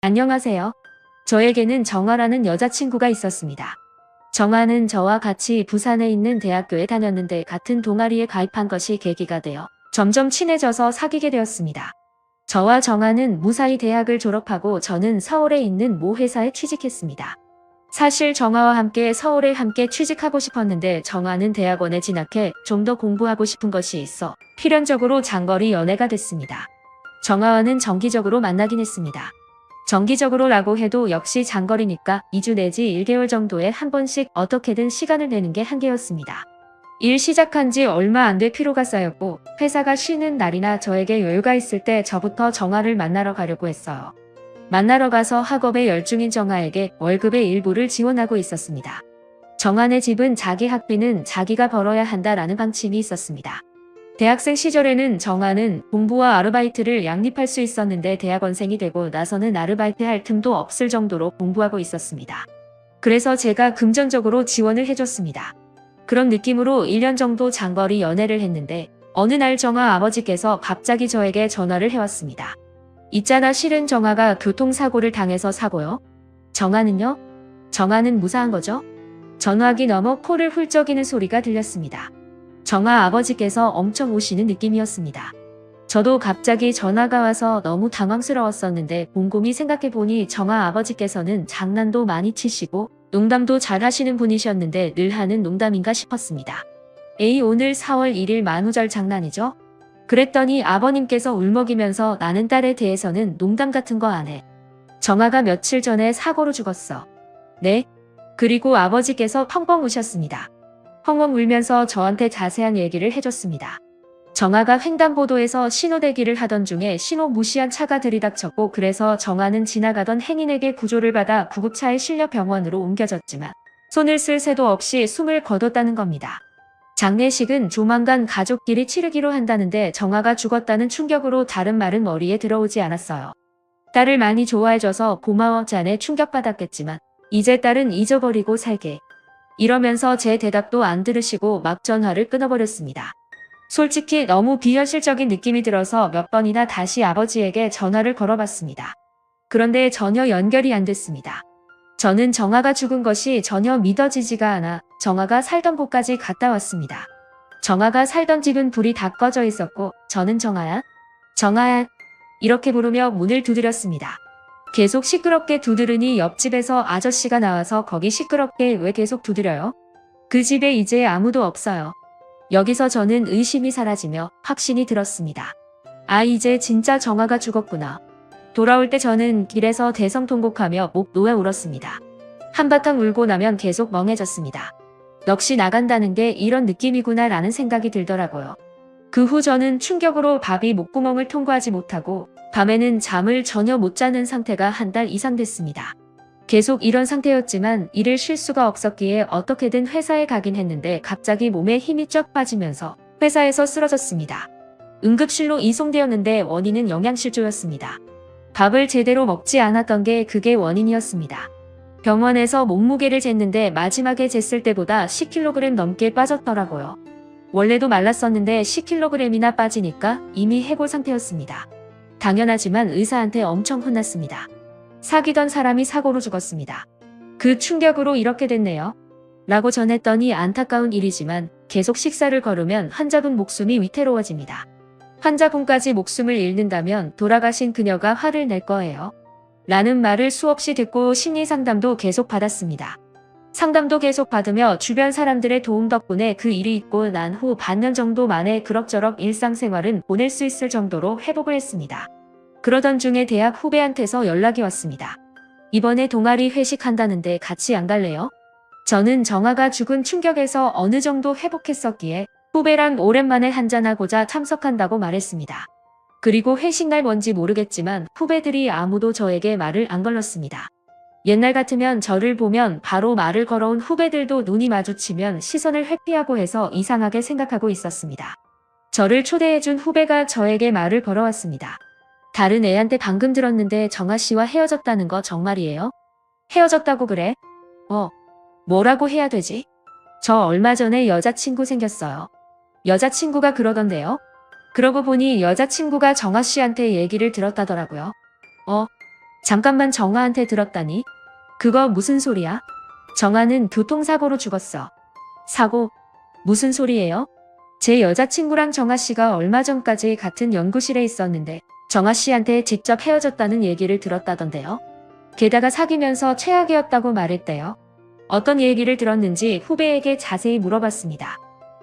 안녕하세요. 저에게는 정아라는 여자친구가 있었습니다. 정아는 저와 같이 부산에 있는 대학교에 다녔는데 같은 동아리에 가입한 것이 계기가 되어 점점 친해져서 사귀게 되었습니다. 저와 정아는 무사히 대학을 졸업하고 저는 서울에 있는 모 회사에 취직했습니다. 사실 정아와 함께 서울에 함께 취직하고 싶었는데 정아는 대학원에 진학해 좀 더 공부하고 싶은 것이 있어 필연적으로 장거리 연애가 됐습니다. 정아와는 정기적으로 만나긴 했습니다. 정기적으로라고 해도 역시 장거리니까 2주 내지 1개월 정도에 한 번씩 어떻게든 시간을 내는 게 한계였습니다. 일 시작한 지 얼마 안 돼 피로가 쌓였고 회사가 쉬는 날이나 저에게 여유가 있을 때 저부터 정아를 만나러 가려고 했어요. 만나러 가서 학업에 열중인 정아에게 월급의 일부를 지원하고 있었습니다. 정아네 집은 자기 학비는 자기가 벌어야 한다라는 방침이 있었습니다. 대학생 시절에는 정아는 공부와 아르바이트를 양립할 수 있었는데 대학원생이 되고 나서는 아르바이트 할 틈도 없을 정도로 공부하고 있었습니다. 그래서 제가 금전적으로 지원을 해줬습니다. 그런 느낌으로 1년 정도 장거리 연애를 했는데 어느 날 정아 아버지께서 갑자기 저에게 전화를 해왔습니다. 있잖아, 실은 정아가 교통사고를 당해서 사고요. 정아는요? 정아는 무사한 거죠? 전화기 너머 코를 훌쩍이는 소리가 들렸습니다. 정아 아버지께서 엄청 우시는 느낌이었습니다. 저도 갑자기 전화가 와서 너무 당황스러웠었는데 곰곰이 생각해보니 정아 아버지께서는 장난도 많이 치시고 농담도 잘 하시는 분이셨는데 늘 하는 농담인가 싶었습니다. 에이, 오늘 4월 1일 만우절 장난이죠? 그랬더니 아버님께서 울먹이면서 나는 딸에 대해서는 농담 같은 거 안 해. 정아가 며칠 전에 사고로 죽었어. 네? 그리고 아버지께서 펑펑 우셨습니다. 펑펑 울면서 저한테 자세한 얘기를 해줬습니다. 정아가 횡단보도에서 신호대기를 하던 중에 신호 무시한 차가 들이닥쳤고 그래서 정아는 지나가던 행인에게 구조를 받아 구급차에 실려 병원으로 옮겨졌지만 손을 쓸 새도 없이 숨을 거뒀다는 겁니다. 장례식은 조만간 가족끼리 치르기로 한다는데 정아가 죽었다는 충격으로 다른 말은 머리에 들어오지 않았어요. 딸을 많이 좋아해줘서 고마워 자네 충격받았겠지만 이제 딸은 잊어버리고 살게. 이러면서 제 대답도 안 들으시고 막 전화를 끊어버렸습니다. 솔직히 너무 비현실적인 느낌이 들어서 몇 번이나 다시 아버지에게 전화를 걸어봤습니다. 그런데 전혀 연결이 안 됐습니다. 저는 정아가 죽은 것이 전혀 믿어지지가 않아 정아가 살던 곳까지 갔다 왔습니다. 정아가 살던 집은 불이 다 꺼져 있었고 저는 정아야? 정아야? 이렇게 부르며 문을 두드렸습니다. 계속 시끄럽게 두드르니 옆집에서 아저씨가 나와서 거기 시끄럽게 왜 계속 두드려요? 그 집에 이제 아무도 없어요. 여기서 저는 의심이 사라지며 확신이 들었습니다. 아, 이제 진짜 정아가 죽었구나. 돌아올 때 저는 길에서 대성통곡하며 목 놓아 울었습니다. 한바탕 울고 나면 계속 멍해졌습니다. 넋이 나간다는 게 이런 느낌이구나 라는 생각이 들더라고요. 그 후 저는 충격으로 밥이 목구멍을 통과하지 못하고 밤에는 잠을 전혀 못 자는 상태가 한 달 이상 됐습니다. 계속 이런 상태였지만 일을 쉴 수가 없었기에 어떻게든 회사에 가긴 했는데 갑자기 몸에 힘이 쫙 빠지면서 회사에서 쓰러졌습니다. 응급실로 이송되었는데 원인은 영양실조였습니다. 밥을 제대로 먹지 않았던 게 그게 원인이었습니다. 병원에서 몸무게를 쟀는데 마지막에 쟀을 때보다 10kg 넘게 빠졌더라고요. 원래도 말랐었는데 10kg이나 빠지니까 이미 해골 상태였습니다. 당연하지만 의사한테 엄청 혼났습니다. 사귀던 사람이 사고로 죽었습니다. 그 충격으로 이렇게 됐네요. 라고 전했더니 안타까운 일이지만 계속 식사를 거르면 환자분 목숨이 위태로워집니다. 환자분까지 목숨을 잃는다면 돌아가신 그녀가 화를 낼 거예요. 라는 말을 수없이 듣고 심리상담도 계속 받았습니다. 상담도 계속 받으며 주변 사람들의 도움 덕분에 그 일이 있고 난 후 반년 정도 만에 그럭저럭 일상생활은 보낼 수 있을 정도로 회복을 했습니다. 그러던 중에 대학 후배한테서 연락이 왔습니다. 이번에 동아리 회식한다는데 같이 안 갈래요? 저는 정아가 죽은 충격에서 어느 정도 회복했었기에 후배랑 오랜만에 한잔하고자 참석한다고 말했습니다. 그리고 회식날 뭔지 모르겠지만 후배들이 아무도 저에게 말을 안 걸렀습니다. 옛날 같으면 저를 보면 바로 말을 걸어온 후배들도 눈이 마주치면 시선을 회피하고 해서 이상하게 생각하고 있었습니다. 저를 초대해준 후배가 저에게 말을 걸어왔습니다. 다른 애한테 방금 들었는데 정아 씨와 헤어졌다는 거 정말이에요? 헤어졌다고 그래? 뭐라고 해야 되지? 저 얼마 전에 여자친구 생겼어요. 여자친구가 그러던데요? 그러고 보니 여자친구가 정아 씨한테 얘기를 들었다더라고요. 잠깐만 정아한테 들었다니? 그거 무슨 소리야? 정아는 교통사고로 죽었어. 사고? 무슨 소리예요? 제 여자친구랑 정아씨가 얼마 전까지 같은 연구실에 있었는데 정아씨한테 직접 헤어졌다는 얘기를 들었다던데요. 게다가 사귀면서 최악이었다고 말했대요. 어떤 얘기를 들었는지 후배에게 자세히 물어봤습니다.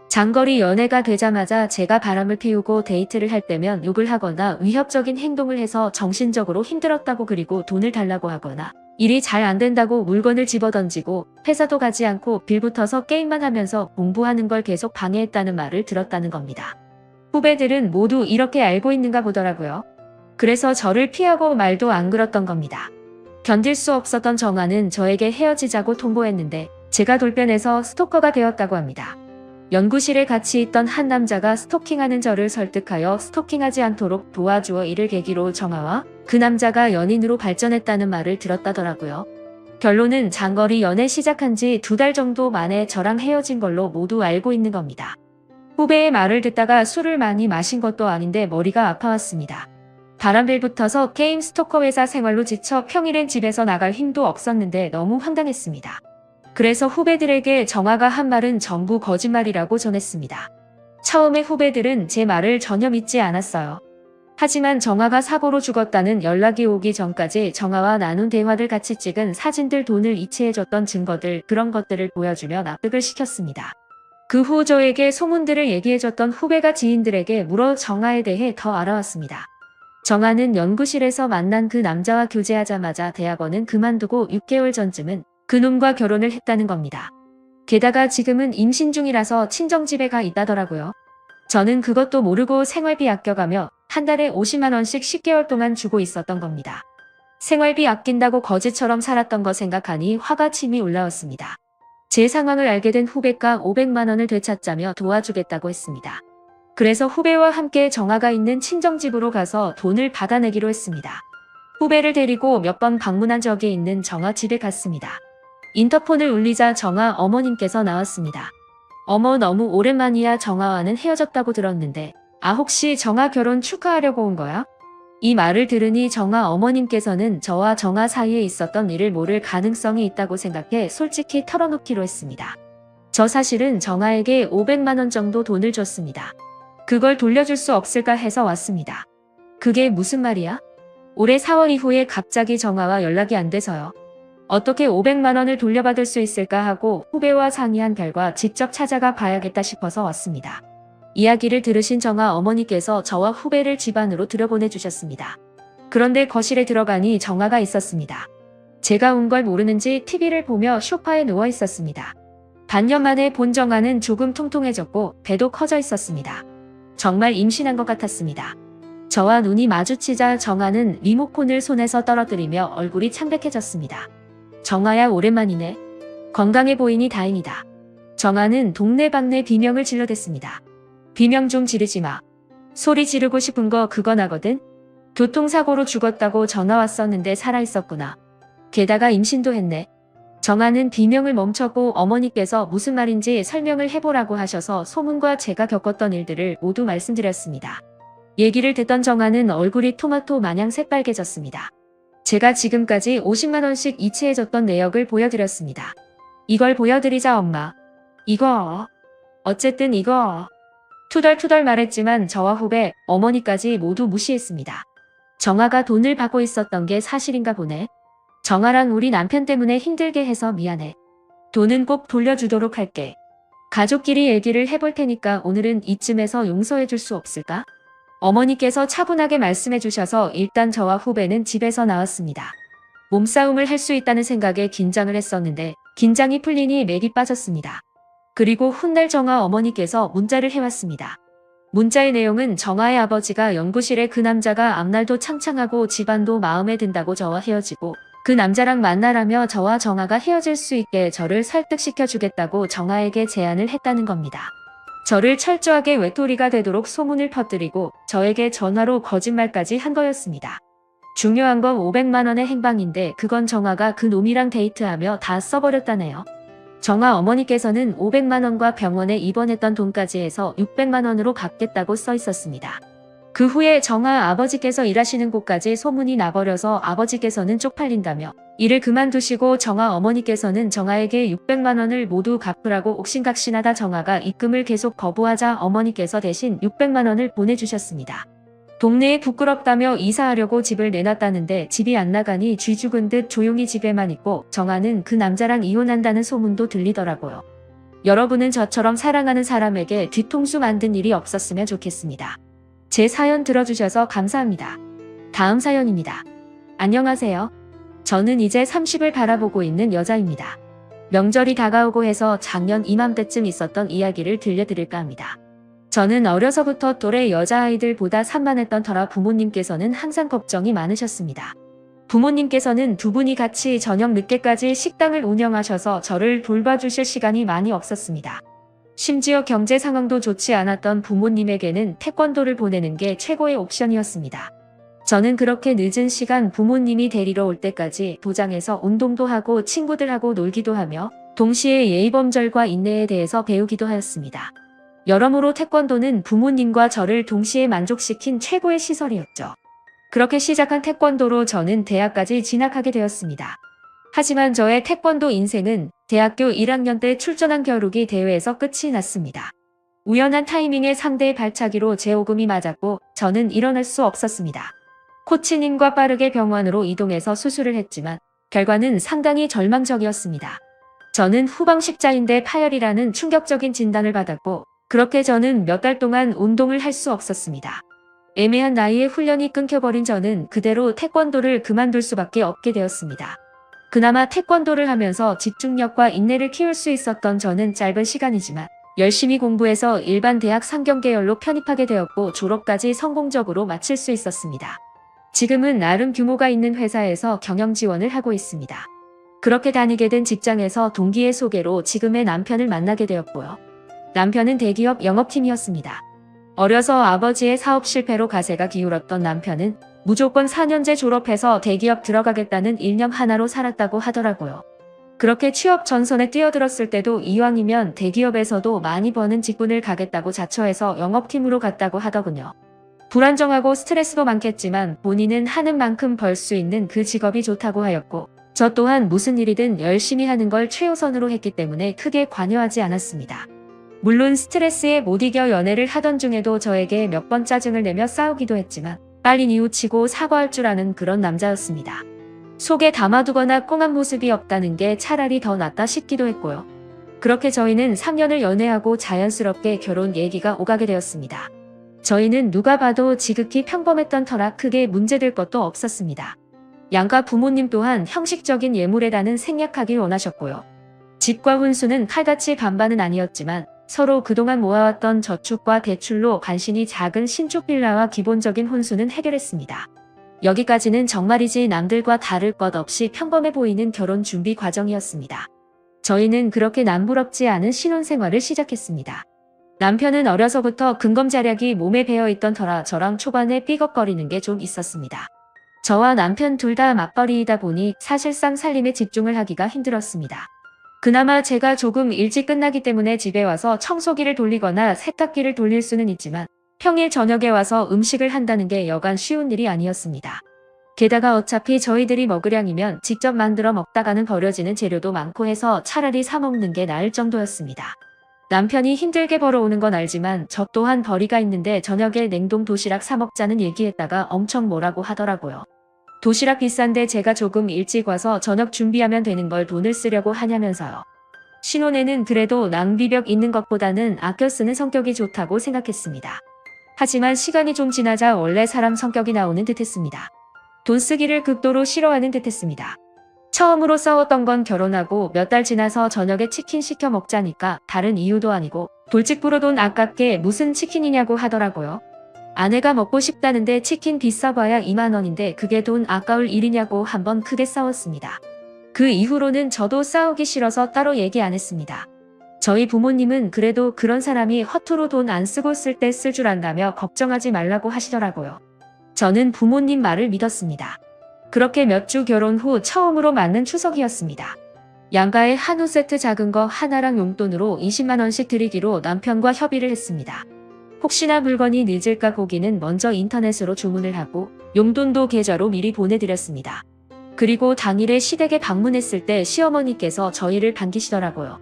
장거리 연애가 되자마자 제가 바람을 피우고 데이트를 할 때면 욕을 하거나 위협적인 행동을 해서 정신적으로 힘들었다고, 그리고 돈을 달라고 하거나 일이 잘 안 된다고 물건을 집어던지고 회사도 가지 않고 빌붙어서 게임만 하면서 공부하는 걸 계속 방해했다는 말을 들었다는 겁니다. 후배들은 모두 이렇게 알고 있는가 보더라고요. 그래서 저를 피하고 말도 안 걸었던 겁니다. 견딜 수 없었던 정아는 저에게 헤어지자고 통보했는데 제가 돌변해서 스토커가 되었다고 합니다. 연구실에 같이 있던 한 남자가 스토킹하는 저를 설득하여 스토킹하지 않도록 도와주어 이를 계기로 정아와 그 남자가 연인으로 발전했다는 말을 들었다더라고요. 결론은 장거리 연애 시작한 지 2달 정도 만에 저랑 헤어진 걸로 모두 알고 있는 겁니다. 후배의 말을 듣다가 술을 많이 마신 것도 아닌데 머리가 아파왔습니다. 바람을 붙어서 게임 스토커 회사 생활로 지쳐 평일엔 집에서 나갈 힘도 없었는데 너무 황당했습니다. 그래서 후배들에게 정아가 한 말은 전부 거짓말이라고 전했습니다. 처음에 후배들은 제 말을 전혀 믿지 않았어요. 하지만 정아가 사고로 죽었다는 연락이 오기 전까지 정아와 나눈 대화를 같이 찍은 사진들, 돈을 이체해줬던 증거들, 그런 것들을 보여주며 납득을 시켰습니다. 그 후 저에게 소문들을 얘기해줬던 후배가 지인들에게 물어 정아에 대해 더 알아왔습니다. 정아는 연구실에서 만난 그 남자와 교제하자마자 대학원은 그만두고 6개월 전쯤은 그놈과 결혼을 했다는 겁니다. 게다가 지금은 임신 중이라서 친정집에 가 있다더라고요. 저는 그것도 모르고 생활비 아껴가며 한 달에 50만 원씩 10개월 동안 주고 있었던 겁니다. 생활비 아낀다고 거지처럼 살았던 거 생각하니 화가 침이 올라왔습니다. 제 상황을 알게 된 후배가 500만 원을 되찾자며 도와주겠다고 했습니다. 그래서 후배와 함께 정아가 있는 친정집으로 가서 돈을 받아내기로 했습니다. 후배를 데리고 몇 번 방문한 적이 있는 정아 집에 갔습니다. 인터폰을 울리자 정아 어머님께서 나왔습니다. 어머, 너무 오랜만이야. 정아와는 헤어졌다고 들었는데 혹시 정아 결혼 축하하려고 온 거야? 이 말을 들으니 정아 어머님께서는 저와 정아 사이에 있었던 일을 모를 가능성이 있다고 생각해 솔직히 털어놓기로 했습니다. 저 사실은 정아에게 500만 원 정도 돈을 줬습니다. 그걸 돌려줄 수 없을까 해서 왔습니다. 그게 무슨 말이야? 올해 4월 이후에 갑자기 정아와 연락이 안 돼서요. 어떻게 500만 원을 돌려받을 수 있을까 하고 후배와 상의한 결과 직접 찾아가 봐야겠다 싶어서 왔습니다. 이야기를 들으신 정아 어머니께서 저와 후배를 집 안으로 들여보내주셨습니다. 그런데 거실에 들어가니 정아가 있었습니다. 제가 온 걸 모르는지 TV를 보며 소파에 누워 있었습니다. 반년 만에 본 정아는 조금 통통해졌고 배도 커져 있었습니다. 정말 임신한 것 같았습니다. 저와 눈이 마주치자 정아는 리모컨을 손에서 떨어뜨리며 얼굴이 창백해졌습니다. 정아야, 오랜만이네. 건강해 보이니 다행이다. 정아는 동네방네 비명을 질러댔습니다. 비명 좀 지르지 마. 소리 지르고 싶은 거 그거 나거든. 교통사고로 죽었다고 전화 왔었는데 살아있었구나. 게다가 임신도 했네. 정아는 비명을 멈췄고 어머니께서 무슨 말인지 설명을 해보라고 하셔서 소문과 제가 겪었던 일들을 모두 말씀드렸습니다. 얘기를 듣던 정아는 얼굴이 토마토 마냥 새빨개졌습니다. 제가 지금까지 50만 원씩 이체해줬던 내역을 보여드렸습니다. 이걸 보여드리자 엄마. 이거. 어쨌든 이거. 투덜투덜 말했지만 저와 후배, 어머니까지 모두 무시했습니다. 정아가 돈을 받고 있었던 게 사실인가 보네. 정아랑 우리 남편 때문에 힘들게 해서 미안해. 돈은 꼭 돌려주도록 할게. 가족끼리 얘기를 해볼 테니까 오늘은 이쯤에서 용서해 줄 수 없을까? 어머니께서 차분하게 말씀해 주셔서 일단 저와 후배는 집에서 나왔습니다. 몸싸움을 할 수 있다는 생각에 긴장을 했었는데 긴장이 풀리니 맥이 빠졌습니다. 그리고 훗날 정아 어머니께서 문자를 해왔습니다. 문자의 내용은 정아의 아버지가 연구실에 그 남자가 앞날도 창창하고 집안도 마음에 든다고 저와 헤어지고 그 남자랑 만나라며 저와 정아가 헤어질 수 있게 저를 설득시켜 주겠다고 정아에게 제안을 했다는 겁니다. 저를 철저하게 외톨이가 되도록 소문을 퍼뜨리고 저에게 전화로 거짓말까지 한 거였습니다. 중요한 건 500만 원의 행방인데 그건 정아가 그 놈이랑 데이트하며 다 써버렸다네요. 정아 어머니께서는 500만 원과 병원에 입원했던 돈까지 해서 600만 원으로 갚겠다고 써 있었습니다. 그 후에 정아 아버지께서 일하시는 곳까지 소문이 나버려서 아버지께서는 쪽팔린다며 일을 그만두시고 정아 어머니께서는 정아에게 600만 원을 모두 갚으라고 옥신각신하다 정아가 입금을 계속 거부하자 어머니께서 대신 600만 원을 보내주셨습니다. 동네에 부끄럽다며 이사하려고 집을 내놨다는데 집이 안 나가니 쥐 죽은 듯 조용히 집에만 있고 정아는 그 남자랑 이혼한다는 소문도 들리더라고요. 여러분은 저처럼 사랑하는 사람에게 뒤통수 만든 일이 없었으면 좋겠습니다. 제 사연 들어주셔서 감사합니다. 다음 사연입니다. 안녕하세요. 저는 이제 30을 바라보고 있는 여자입니다. 명절이 다가오고 해서 작년 이맘때쯤 있었던 이야기를 들려드릴까 합니다. 저는 어려서부터 또래 여자아이들보다 산만했던 터라 부모님께서는 항상 걱정이 많으셨습니다. 부모님께서는 두 분이 같이 저녁 늦게까지 식당을 운영하셔서 저를 돌봐주실 시간이 많이 없었습니다. 심지어 경제 상황도 좋지 않았던 부모님에게는 태권도를 보내는 게 최고의 옵션이었습니다. 저는 그렇게 늦은 시간 부모님이 데리러 올 때까지 도장에서 운동도 하고 친구들하고 놀기도 하며 동시에 예의범절과 인내에 대해서 배우기도 하였습니다. 여러모로 태권도는 부모님과 저를 동시에 만족시킨 최고의 시설이었죠. 그렇게 시작한 태권도로 저는 대학까지 진학하게 되었습니다. 하지만 저의 태권도 인생은 대학교 1학년 때 출전한 겨루기 대회에서 끝이 났습니다. 우연한 타이밍에 상대의 발차기로 제 오금이 맞았고 저는 일어날 수 없었습니다. 코치님과 빠르게 병원으로 이동해서 수술을 했지만 결과는 상당히 절망적이었습니다. 저는 후방식자인대 파열이라는 충격적인 진단을 받았고 그렇게 저는 몇 달 동안 운동을 할 수 없었습니다. 애매한 나이에 훈련이 끊겨버린 저는 그대로 태권도를 그만둘 수밖에 없게 되었습니다. 그나마 태권도를 하면서 집중력과 인내를 키울 수 있었던 저는 짧은 시간이지만 열심히 공부해서 일반 대학 상경계열로 편입하게 되었고 졸업까지 성공적으로 마칠 수 있었습니다. 지금은 나름 규모가 있는 회사에서 경영 지원을 하고 있습니다. 그렇게 다니게 된 직장에서 동기의 소개로 지금의 남편을 만나게 되었고요. 남편은 대기업 영업팀이었습니다. 어려서 아버지의 사업 실패로 가세가 기울었던 남편은 무조건 4년제 졸업해서 대기업 들어가겠다는 일념 하나로 살았다고 하더라고요. 그렇게 취업 전선에 뛰어들었을 때도 이왕이면 대기업에서도 많이 버는 직군을 가겠다고 자처해서 영업팀으로 갔다고 하더군요. 불안정하고 스트레스도 많겠지만 본인은 하는 만큼 벌 수 있는 그 직업이 좋다고 하였고 저 또한 무슨 일이든 열심히 하는 걸 최우선으로 했기 때문에 크게 관여하지 않았습니다. 물론 스트레스에 못 이겨 연애를 하던 중에도 저에게 몇 번 짜증을 내며 싸우기도 했지만 빨리 뉘우치고 사과할 줄 아는 그런 남자였습니다. 속에 담아두거나 꽁한 모습이 없다는 게 차라리 더 낫다 싶기도 했고요. 그렇게 저희는 3년을 연애하고 자연스럽게 결혼 얘기가 오가게 되었습니다. 저희는 누가 봐도 지극히 평범했던 터라 크게 문제될 것도 없었습니다. 양가 부모님 또한 형식적인 예물에다는 생략하길 원하셨고요. 집과 혼수는 칼같이 반반은 아니었지만 서로 그동안 모아왔던 저축과 대출로 간신히 작은 신축 빌라와 기본적인 혼수는 해결했습니다. 여기까지는 정말이지 남들과 다를 것 없이 평범해 보이는 결혼 준비 과정이었습니다. 저희는 그렇게 남부럽지 않은 신혼생활을 시작했습니다. 남편은 어려서부터 근검자략이 몸에 배어있던 터라 저랑 초반에 삐걱거리는 게 좀 있었습니다. 저와 남편 둘 다 맞벌이이다 보니 사실상 살림에 집중을 하기가 힘들었습니다. 그나마 제가 조금 일찍 끝나기 때문에 집에 와서 청소기를 돌리거나 세탁기를 돌릴 수는 있지만 평일 저녁에 와서 음식을 한다는 게 여간 쉬운 일이 아니었습니다. 게다가 어차피 저희들이 먹으량이면 직접 만들어 먹다가는 버려지는 재료도 많고 해서 차라리 사 먹는 게 나을 정도였습니다. 남편이 힘들게 벌어오는 건 알지만 저 또한 벌이가 있는데 저녁에 냉동 도시락 사 먹자는 얘기했다가 엄청 뭐라고 하더라고요. 도시락 비싼데 제가 조금 일찍 와서 저녁 준비하면 되는 걸 돈을 쓰려고 하냐면서요. 신혼에는 그래도 낭비벽 있는 것보다는 아껴 쓰는 성격이 좋다고 생각했습니다. 하지만 시간이 좀 지나자 원래 사람 성격이 나오는 듯했습니다. 돈 쓰기를 극도로 싫어하는 듯했습니다. 처음으로 싸웠던 건 결혼하고 몇 달 지나서 저녁에 치킨 시켜 먹자니까 다른 이유도 아니고 돌직구로 돈 아깝게 무슨 치킨이냐고 하더라고요. 아내가 먹고 싶다는데 치킨 비싸봐야 2만 원인데 그게 돈 아까울 일이냐고 한번 크게 싸웠습니다. 그 이후로는 저도 싸우기 싫어서 따로 얘기 안 했습니다. 저희 부모님은 그래도 그런 사람이 허투루 돈 안 쓰고 쓸 때 쓸 줄 안다며 걱정하지 말라고 하시더라고요. 저는 부모님 말을 믿었습니다. 그렇게 몇 주 결혼 후 처음으로 맞는 추석이었습니다. 양가에 한우 세트 작은 거 하나랑 용돈으로 20만 원씩 드리기로 남편과 협의를 했습니다. 혹시나 물건이 늦을까 고기는 먼저 인터넷으로 주문을 하고 용돈도 계좌로 미리 보내드렸습니다. 그리고 당일에 시댁에 방문했을 때 시어머니께서 저희를 반기시더라고요.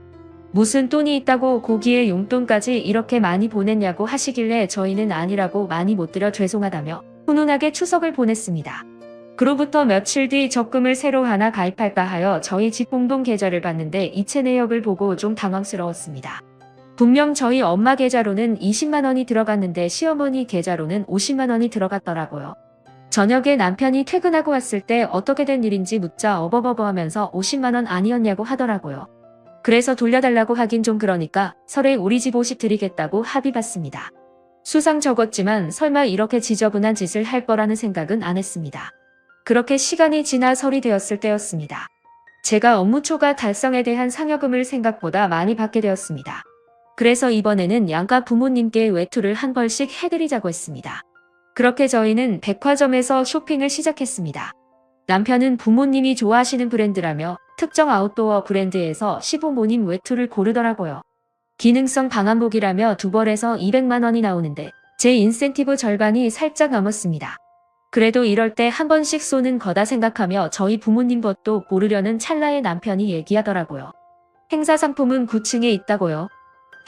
무슨 돈이 있다고 고기에 용돈까지 이렇게 많이 보냈냐고 하시길래 저희는 아니라고 많이 못 드려 죄송하다며 훈훈하게 추석을 보냈습니다. 그로부터 며칠 뒤 적금을 새로 하나 가입할까 하여 저희 집 공동 계좌를 봤는데 이체 내역을 보고 좀 당황스러웠습니다. 분명 저희 엄마 계좌로는 20만 원이 들어갔는데 시어머니 계좌로는 50만 원이 들어갔더라고요. 저녁에 남편이 퇴근하고 왔을 때 어떻게 된 일인지 묻자 어버버버 하면서 50만 원 아니었냐고 하더라고요. 그래서 돌려달라고 하긴 좀 그러니까 설에 우리 집 50 드리겠다고 합의봤습니다. 수상 적었지만 설마 이렇게 지저분한 짓을 할 거라는 생각은 안 했습니다. 그렇게 시간이 지나 설이 되었을 때였습니다. 제가 업무 초과 달성에 대한 상여금을 생각보다 많이 받게 되었습니다. 그래서 이번에는 양가 부모님께 외투를 한 벌씩 해드리자고 했습니다. 그렇게 저희는 백화점에서 쇼핑을 시작했습니다. 남편은 부모님이 좋아하시는 브랜드라며 특정 아웃도어 브랜드에서 시부모님 외투를 고르더라고요. 기능성 방한복이라며 두 벌에서 200만 원이 나오는데 제 인센티브 절반이 살짝 넘었습니다. 그래도 이럴 때 한 번씩 쏘는 거다 생각하며 저희 부모님 것도 고르려는 찰나에 남편이 얘기하더라고요. 행사 상품은 9층에 있다고요.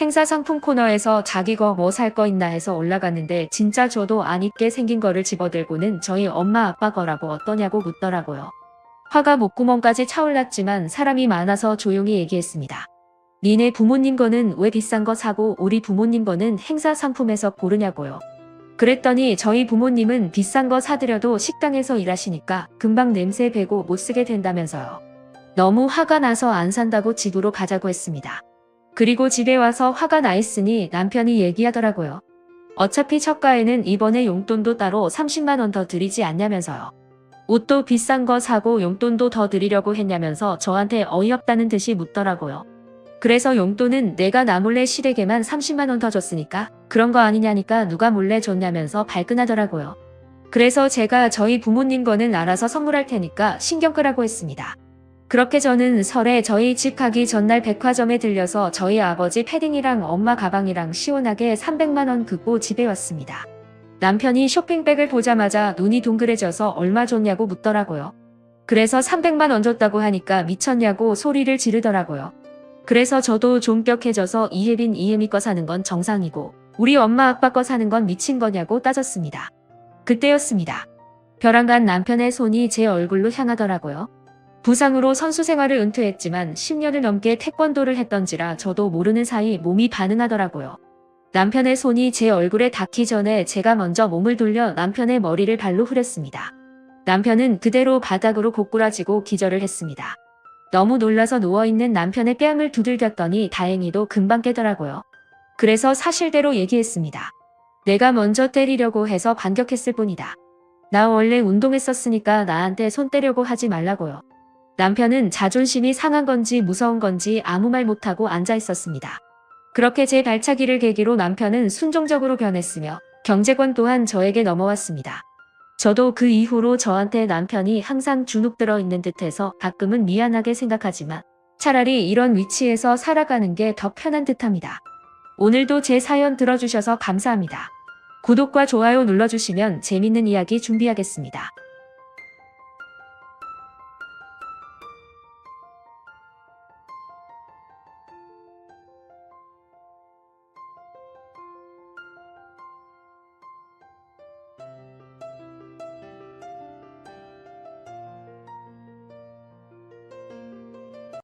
행사 상품 코너에서 자기 거 뭐 살 거 있나 해서 올라갔는데 진짜 저도 안 입게 생긴 거를 집어들고는 저희 엄마 아빠 거라고 어떠냐고 묻더라고요. 화가 목구멍까지 차올랐지만 사람이 많아서 조용히 얘기했습니다. 니네 부모님 거는 왜 비싼 거 사고 우리 부모님 거는 행사 상품에서 고르냐고요. 그랬더니 저희 부모님은 비싼 거 사드려도 식당에서 일하시니까 금방 냄새 배고 못 쓰게 된다면서요. 너무 화가 나서 안 산다고 집으로 가자고 했습니다. 그리고 집에 와서 화가 나 있으니 남편이 얘기하더라고요. 어차피 첫가에는 이번에 용돈도 따로 30만 원 더 드리지 않냐면서요. 옷도 비싼 거 사고 용돈도 더 드리려고 했냐면서 저한테 어이없다는 듯이 묻더라고요. 그래서 용돈은 내가 나 몰래 시댁에만 30만 원 더 줬으니까 그런 거 아니냐니까 누가 몰래 줬냐면서 발끈하더라고요. 그래서 제가 저희 부모님 거는 알아서 선물할 테니까 신경 끄라고 했습니다. 그렇게 저는 설에 저희 집 가기 전날 백화점에 들려서 저희 아버지 패딩이랑 엄마 가방이랑 시원하게 300만 원 긋고 집에 왔습니다. 남편이 쇼핑백을 보자마자 눈이 동그래져서 얼마 줬냐고 묻더라고요. 그래서 300만 원 줬다고 하니까 미쳤냐고 소리를 지르더라고요. 그래서 저도 좀격해져서 이혜빈 이혜미 거 사는 건 정상이고 우리 엄마 아빠 거 사는 건 미친 거냐고 따졌습니다. 그때였습니다. 벼랑간 남편의 손이 제 얼굴로 향하더라고요. 부상으로 선수 생활을 은퇴했지만 10년을 넘게 태권도를 했던지라 저도 모르는 사이 몸이 반응하더라고요. 남편의 손이 제 얼굴에 닿기 전에 제가 먼저 몸을 돌려 남편의 머리를 발로 후렸습니다. 남편은 그대로 바닥으로 고꾸라지고 기절을 했습니다. 너무 놀라서 누워있는 남편의 뺨을 두들겼더니 다행히도 금방 깨더라고요. 그래서 사실대로 얘기했습니다. 내가 먼저 때리려고 해서 반격했을 뿐이다. 나 원래 운동했었으니까 나한테 손 떼려고 하지 말라고요. 남편은 자존심이 상한 건지 무서운 건지 아무 말 못하고 앉아 있었습니다. 그렇게 제 발차기를 계기로 남편은 순종적으로 변했으며 경제권 또한 저에게 넘어왔습니다. 저도 그 이후로 저한테 남편이 항상 주눅 들어 있는 듯해서 가끔은 미안하게 생각하지만 차라리 이런 위치에서 살아가는 게 더 편한 듯합니다. 오늘도 제 사연 들어주셔서 감사합니다. 구독과 좋아요 눌러주시면 재밌는 이야기 준비하겠습니다.